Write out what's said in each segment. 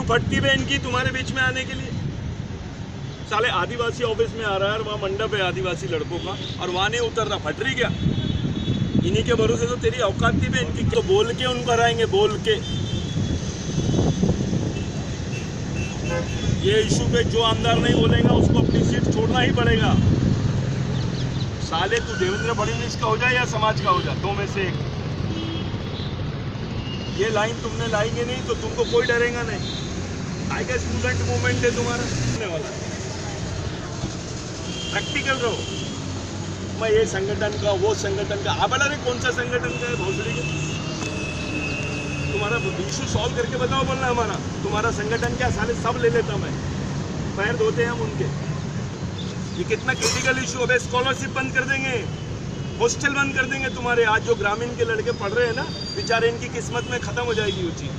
फटती है इनकी तुम्हारे बीच में आने के लिए। साले आदिवासी ऑफिस में आ रहा है, वहाँ मंडप है आदिवासी लड़कों का, और वहाँ नहीं उतर रहा, फट रही क्या? इन्हीं के भरोसे तो तेरी औकात थी बे इनकी, तो बोल के उनको हराएंगे, बोल के। ये इशू पे जो आमदार नहीं बोलेगा उसको अपनी सीट छोड़ना ही पड़ेगा। साले तू देवेंद्र फडणवीस का हो जाए या समाज का हो जाए, दो में से एक। ये लाइन तुमने लाएंगे नहीं तो तुमको कोई डरेगा नहीं। आएगा स्टूडेंट मूवमेंट है तुम्हारा वाला, प्रैक्टिकल रहो। मैं ये संगठन का वो संगठन का, आप बोला रे कौन सा संगठन का है भोसड़ी के? तुम्हारा इशू सॉल्व करके बताओ, बोलना हमारा तुम्हारा संगठन क्या? साले सब ले लेता मैं, पैर धोते हैं हम उनके। ये कितना क्रिटिकल इशू है। स्कॉलरशिप बंद कर देंगे, हॉस्टल बंद कर देंगे तुम्हारे। आज जो ग्रामीण के लड़के पढ़ रहे हैं ना बेचारे, इनकी किस्मत में खत्म हो जाएगी वो चीज।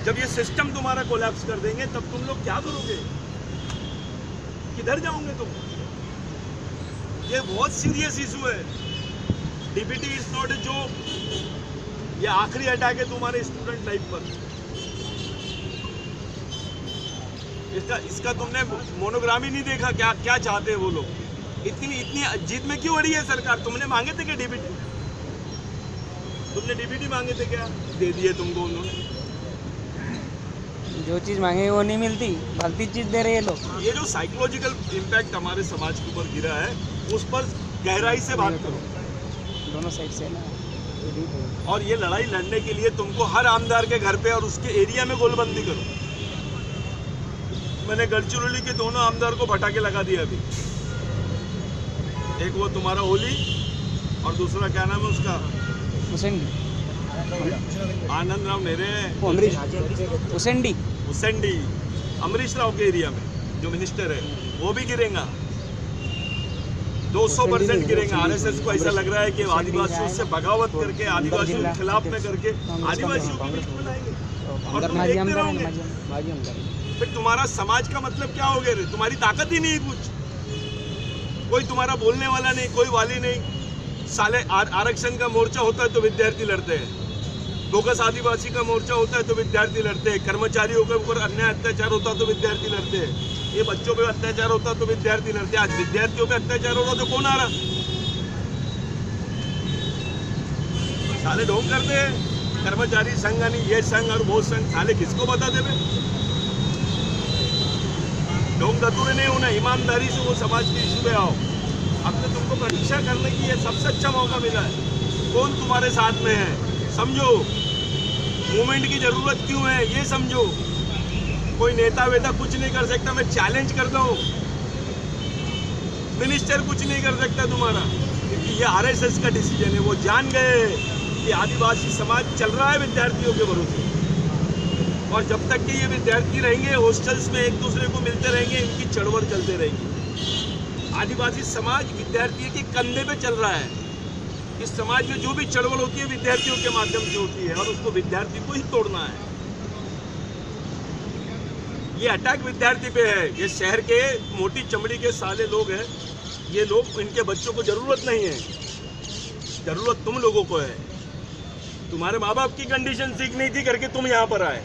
जब ये सिस्टम तुम्हारा कोलैप्स कर देंगे तब तुम लोग क्या करोगे? किधर जाओगे तुम? ये बहुत सीरियस इशू है। DBT is not a joke. ये आखिरी अटैक है तुम्हारे स्टूडेंट लाइफ पर। इसका तुमने मोनोग्रामी नहीं देखा? क्या क्या चाहते हैं वो लोग? इतनी जिद में क्यों अड़ी है सरकार? तुमने मांगे थे क्या डीबीटी? तुमने डीबीटी मांगे थे क्या? दे दिए तुमको उन्होंने। जो चीज मांगे वो नहीं मिलती, भलती चीज दे रहे हैं लोग। ये जो साइकोलॉजिकल इम्पैक्ट हमारे समाज के ऊपर गिरा है उस पर गहराई से बात करो, दोनों साइड से ना। और ये लड़ाई लड़ने के लिए तुमको हर आमदार के घर पे और उसके एरिया में गोलबंदी करो। मैंने गढ़चिरौली के दोनों आमदार को पटाखे लगा दिया अभी। एक वो तुम्हारा ओली और दूसरा क्या नाम है उसका, आनंद राव नेरे, हुसैंडी अमरीश राव के एरिया में जो मिनिस्टर है वो भी गिरेगा। 200% गिरेगा। आरएसएस को ऐसा लग रहा है कि आदिवासियों से बगावत करके, आदिवासियों के खिलाफ में करके आदिवासियों के बीच में लाएंगे और तुम देखते रहोगे। फिर तुम्हारा समाज का मतलब क्या हो गया? तुम्हारी ताकत ही नहीं कुछ, कोई तुम्हारा बोलने वाला नहीं, कोई वाली नहीं। साले आरक्षण का मोर्चा होता है तो विद्यार्थी लड़ते हैं, बोगस आदिवासी का मोर्चा होता है तो विद्यार्थी लड़ते हैं, कर्मचारियों के ऊपर अन्याय अत्याचार होता है तो विद्यार्थी लड़ते हैं, ये बच्चों पे अत्याचार होता है तो विद्यार्थी लड़ते हैं। आज विद्यार्थियों पे अत्याचार हो रहा तो कौन आ रहा? साले ढोंग करते हैं। कर्मचारी संघ नहीं, ये संघ और वो संघ, साले किसको बता देवे? ढोंग दतूरे नहीं होना, ईमानदारी से वो समाज के इशू पे आओ। अब तो तुमको परीक्षा करने की ये सबसे अच्छा मौका मिला है। कौन तुम्हारे साथ में है समझो, मूवमेंट की जरूरत क्यों है ये समझो। कोई नेता वेता कुछ नहीं कर सकता, मैं चैलेंज करता हूँ। मिनिस्टर कुछ नहीं कर सकता तुम्हारा, क्योंकि ये आरएसएस का डिसीजन है। वो जान गए कि आदिवासी समाज चल रहा है विद्यार्थियों के भरोसे, और जब तक कि ये विद्यार्थी रहेंगे हॉस्टल्स में एक दूसरे को मिलते रहेंगे, इनकी चढ़वड़ चलते रहेगी। आदिवासी समाज विद्यार्थियों के कंधे पे चल रहा है। इस समाज में जो भी चढ़वड़ होती है विद्यार्थियों के माध्यम से होती है, और उसको विद्यार्थी को ही तोड़ना है। ये अटैक विद्यार्थी पे है। ये शहर के मोटी चमड़ी के साले लोग हैं, ये लोग, इनके बच्चों को जरूरत नहीं है, जरूरत तुम लोगों को है। तुम्हारे माँ बाप की कंडीशन ठीक नहीं थी करके तुम यहाँ पर आए।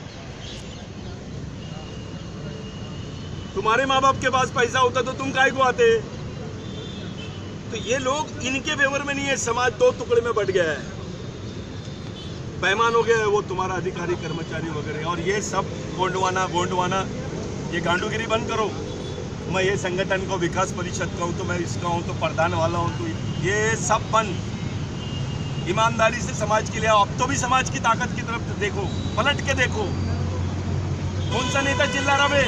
तुम्हारे माँ बाप के पास पैसा होता तो तुम काहे को आते? तो ये लोग इनके फेवर में नहीं है। समाज दो टुकड़े में बट गया है, बेईमान हो गया है वो तुम्हारा अधिकारी कर्मचारी वगैरह। और ये सब गोंडवाना ये गांडूगिरी बंद करो। मैं ये संगठन को विकास परिषद का हूँ तो मैं इसका हूँ तो प्रधान वाला हूँ, तो ये सब बंद। ईमानदारी से समाज के लिए आओ। अब तो भी समाज की ताकत की तरफ देखो, पलट के देखो। कौन सा नेता चिल्ला रहा है?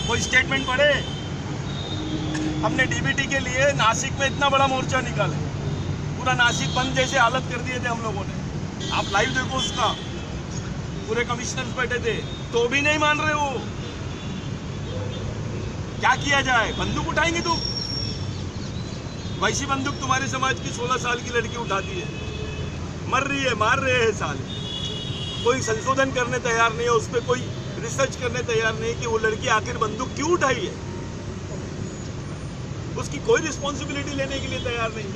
कोई स्टेटमेंट पढ़े? हमने डीबीटी के लिए नासिक में इतना बड़ा मोर्चा निकाला, पूरा नासिक बंद जैसे हालत कर दिए थे हम लोगों ने। आप लाइव देखो उसका, पूरे कमिश्नर्स बैठे थे तो भी नहीं मान रहे हो। क्या किया जाए? बंदूक उठाएंगे तुम? वैसी बंदूक तुम्हारे समाज की 16 साल की लड़की उठाती है, मर रही है, मार रहे हैं साले। कोई संशोधन करने तैयार नहीं है, उस पर कोई रिसर्च करने तैयार नहीं कि वो लड़की आखिर बंदूक क्यों उठाई है। उसकी कोई रिस्पॉन्सिबिलिटी लेने के लिए तैयार नहीं।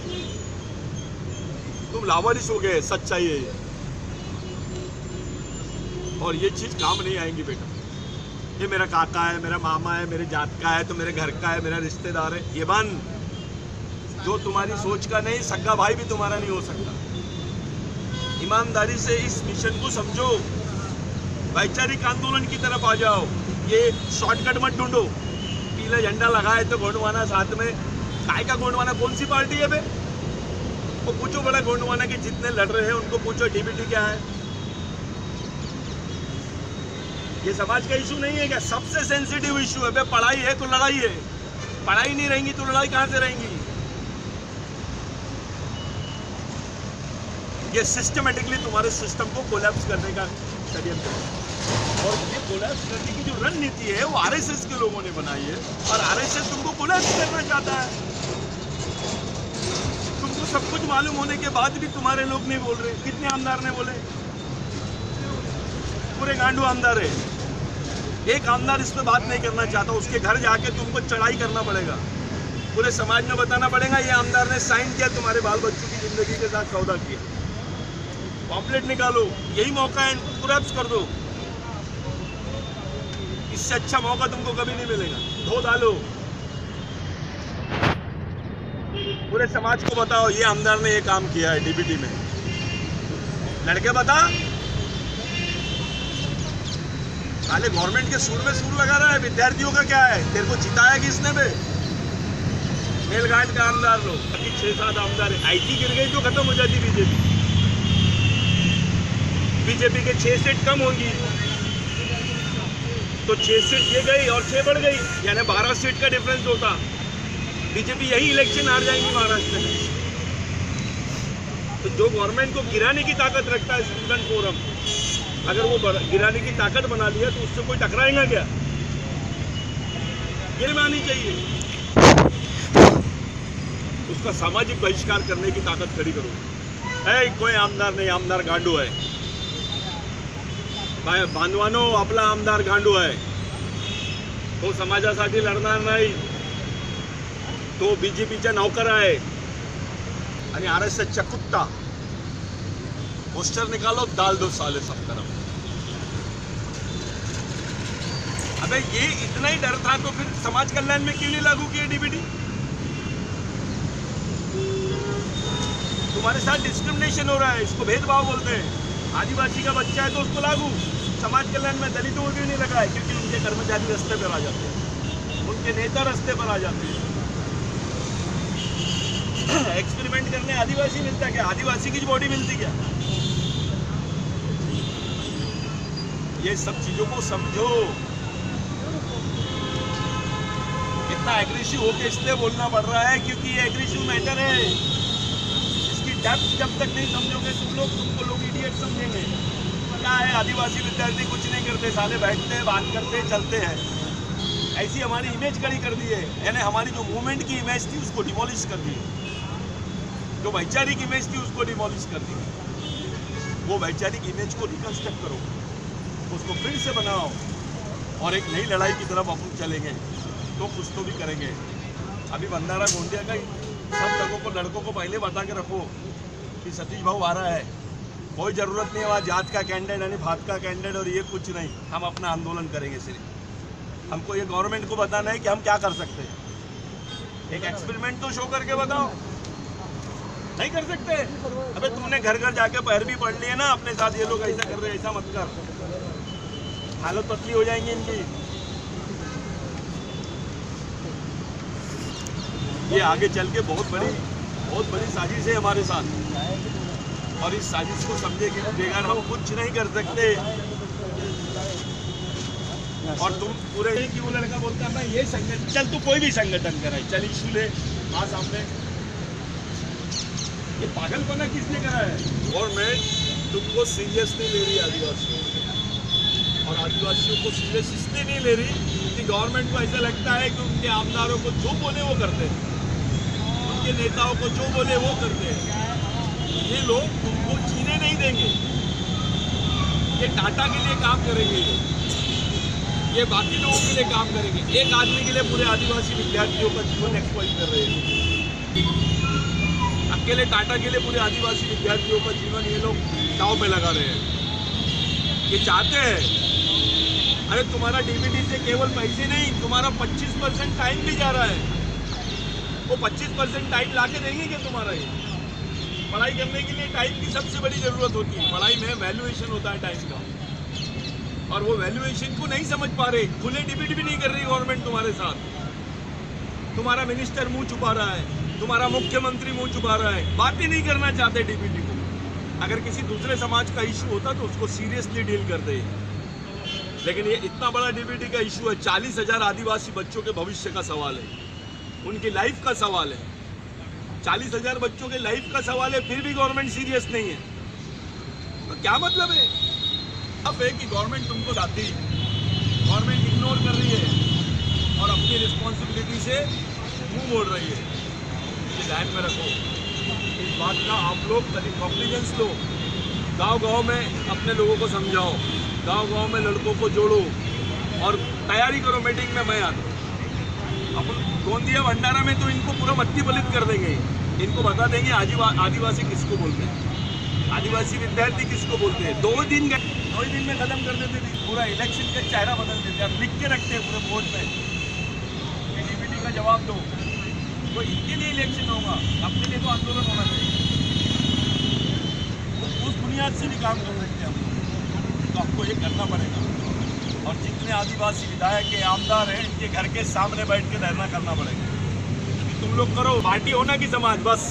तुम लावारिस हो गए, सच्चाई है। और ये चीज़ काम नहीं आएंगी बेटा। ये मेरा काका है, मेरा मामा है, मेरे जात का है, तो मेरे घर का है, मेरा रिश्तेदार है, ये बन। जो तुम्हारी सोच का नहीं, सगा भाई भी तुम्हारा नहीं हो सकता। ईमानदारी से इस मिशन को समझो, वैचारिक आंदोलन की तरफ आ जाओ। ये शॉर्टकट मत ढूंढो। पीला झंडा लगाए तो गोंडवाना साथ में, काय का गोंडवाना कौन सी पार्टी है बे? वो पूछो बड़ा गोंडवाना के जितने लड़ रहे हैं उनको पूछो डीबीटी क्या है। ये समाज का इशू नहीं है क्या? सबसे सेंसिटिव इशू है बे। पढ़ाई है तो लड़ाई है, पढ़ाई नहीं रहेंगी तो लड़ाई कहां से रहेंगी? ये सिस्टमेटिकली तुम्हारे सिस्टम को कोलैप्स करने का षड्यंत्र है। और ये कोलैप्स करने की जो रणनीति है वो आरएसएस के लोगों ने बनाई है, और आरएसएस तुमको कोलैप्स करना चाहता है। तुमको सब कुछ मालूम होने के बाद भी तुम्हारे लोग नहीं बोल रहे। कितने आमदार ने बोले? पूरे गांडू आमदार है। एक आमदार इस पे बात नहीं करना चाहता। उसके घर जाके तुमको चढ़ाई करना पड़ेगा, पूरे समाज में बताना पड़ेगा ये आमदार ने साइन किया, तुम्हारे बाल बच्चों की जिंदगी के साथ सौदा किया। पॉम्पलेट निकालो, यही मौका है, इनको कोलैप्स कर दो। इससे अच्छा मौका तुमको कभी नहीं मिलेगा। धो डालो, पूरे समाज को बताओ ये आमदार ने ये काम किया है डीबीटी में। लड़के बता, साले गवर्नमेंट के सुर में सुर लगा रहा है। विद्यार्थियों का क्या है? तेरे को जिताया किसने बे? मेलघाट का आमदार लोग, 6-7 आमदार है। आईटी गिर गई तो खत्म हो जाती बीजेपी। बीजेपी के 6 सीट कम होंगी तो 6 सीट ये गई और 6 बढ़ गई, यानी 12 सीट का डिफरेंस होता। बीजेपी यही इलेक्शन हार जाएंगी महाराष्ट्र में। तो जो गवर्नमेंट को गिराने की ताकत रखता है स्टूडेंट फोरम, अगर वो गिराने की ताकत बना लिया तो उससे कोई टकराएगा क्या? ये माननी चाहिए। उसका सामाजिक बहिष्कार करने की ताकत खड़ी करो। है कोई आमदार नहीं, आमदार गांडू है। बांधवानो, आपला आमदार गांडू आहे, तो समाजासाठी लढणार नाही, तो बीजेपीचा नौकर आहे आणि आरएसएसचा कुत्ता। पोस्टर निकालो, डाल दो साले सब तरफ। अबे ये इतना ही डर था तो फिर समाज कल्याण में क्यों नहीं लागू किया डीबीटी? तुम्हारे साथ डिस्क्रिमिनेशन हो रहा है, इसको भेदभाव बोलते हैं। आदिवासी का बच्चा है तो उसको लागू, समाज कल्याण में दलितों को क्यों नहीं लगा है? क्योंकि उनके कर्मचारी रास्ते पर आ जाते हैं, उनके नेता रास्ते पर आ जाते हैं। एक्सपेरिमेंट करने आदिवासी मिलता क्या? आदिवासी की बॉडी मिलती क्या? ये सब चीजों को समझो। कितना एग्रेसिव होके इसलिए बोलना पड़ रहा है क्योंकि ये एग्रेसिव मैटर है। इसकी डेप्थ जब तक नहीं समझोगे तुमको लोग इडियट समझेंगे। क्या है, आदिवासी विद्यार्थी कुछ नहीं करते, साले बैठते हैं, बात करते हैं, चलते हैं। ऐसी हमारी इमेज खड़ी कर दी है, यानी हमारी जो मूवमेंट की इमेज थी उसको डिमोलिश कर दी, जो वैचारिक इमेज थी उसको डिमोलिश कर दी। वो वैचारिक इमेज को रिकंस्ट्रक्ट करो, उसको फिर से बनाओ और एक नई लड़ाई की तरफ अपन चलेंगे तो कुछ तो भी करेंगे। अभी भंडारा गोंदिया का सब लोगों को, लड़कों को पहले बता के रखो कि सतीश भाऊ आ रहा है। कोई ज़रूरत नहीं है वहाँ जात का कैंडिडेट यानी भात का कैंडिडेट और ये कुछ नहीं। हम अपना आंदोलन करेंगे सिर्फ। हमको ये गवर्नमेंट को बताना है कि हम क्या कर सकते हैं। एक एक्सपेरिमेंट तो शो करके बताओ। नहीं कर सकते? अबे तुमने घर घर जाके पैरवी पढ़ ली है ना अपने साथ, ये लोग ऐसा कर रहे हैं, ऐसा मत कर, हालत पतली हो जाएंगी इनकी। ये आगे चल के बहुत बड़ी साजिश है हमारे साथ, और इस साजिश को समझे कि बगैर हम कुछ नहीं कर सकते। और तुम पूरे कि वो लड़का बोलता है ये संगठन, चल तू कोई भी संगठन कराए, चल इशू ले वहाँ सामने। ये पागलपना किसने करा है? गवर्नमेंट तुमको सीरियस नहीं ले रही आदिवासियों, और आदिवासियों को सीरियस इसलिए नहीं ले रही कि गवर्नमेंट को ऐसा लगता है कि उनके आमदारों को जो बोले वो करते हैं, उनके नेताओं को जो बोले वो करते हैं। ये लोग तुमको जीने नहीं देंगे। ये टाटा के लिए काम करेंगे, ये बाकी लोगों के लिए काम करेंगे। एक आदमी के लिए पूरे आदिवासी विद्यार्थियों का जीवन एक्सप्लॉइट कर रहे हैं। अकेले टाटा के लिए पूरे आदिवासी विद्यार्थियों का जीवन ये लोग दांव पे लगा रहे हैं। ये चाहते हैं। अरे तुम्हारा डीबीटी से केवल पैसे नहीं, तुम्हारा 25% टाइम भी जा रहा है। वो 25% टाइम ला के देंगे क्या तुम्हारा? ये पढ़ाई करने के लिए टाइम की सबसे बड़ी जरूरत होती है। पढ़ाई में वैल्यूएशन होता है टाइम का, और वो वैल्यूएशन को नहीं समझ पा रहे। खुले डीबीटी भी नहीं कर रही गवर्नमेंट तुम्हारे साथ। तुम्हारा मिनिस्टर मुंह छुपा रहा है, तुम्हारा मुख्यमंत्री मुंह छुपा रहा है, बात ही नहीं करना चाहते डीबीटी को। अगर किसी दूसरे समाज का इशू होता तो उसको सीरियसली डील करते, लेकिन ये इतना बड़ा डीबीटी का इशू है। 40,000 आदिवासी बच्चों के भविष्य का सवाल है, उनकी लाइफ का सवाल है। 40,000 बच्चों के लाइफ का सवाल है, फिर भी गवर्नमेंट सीरियस नहीं है। तो क्या मतलब है? अब है कि गवर्नमेंट तुमको लाती, गवर्नमेंट इग्नोर कर रही है और अपनी रिस्पॉन्सिबिलिटी से मुंह मोड़ रही है। ये ध्यान में रखो, इस बात का आप लोग कॉम्प्लिजेंस लो। गांव-गांव में अपने लोगों को समझाओ, गांव-गांव में लड़कों को जोड़ो और तैयारी करो। मीटिंग में मैं आता हूँ। अपन गोंदिया भंडारा में तो इनको पूरा मत्ती पलित कर देंगे। इनको बता देंगे आदिवासी किसको बोलते हैं, आदिवासी विद्यार्थी किसको बोलते हैं। 2 दिन में खत्म कर देते थे, पूरा इलेक्शन का चेहरा बदल देते और लिख के रखते हैं पूरे बोर्ड पे कि डीबीटी का जवाब दो। तो इनके लिए इलेक्शन होगा, अपने लिए तो आंदोलन होना चाहिए। उस बुनियाद से भी काम कर सकते हैं हम लोग, तो आपको ये करना पड़ेगा। और जितने आदिवासी विधायक के आमदार हैं, इनके घर के सामने बैठ के धरना करना पड़ेगा। तुम लोग करो, पार्टी होना कि समाज, बस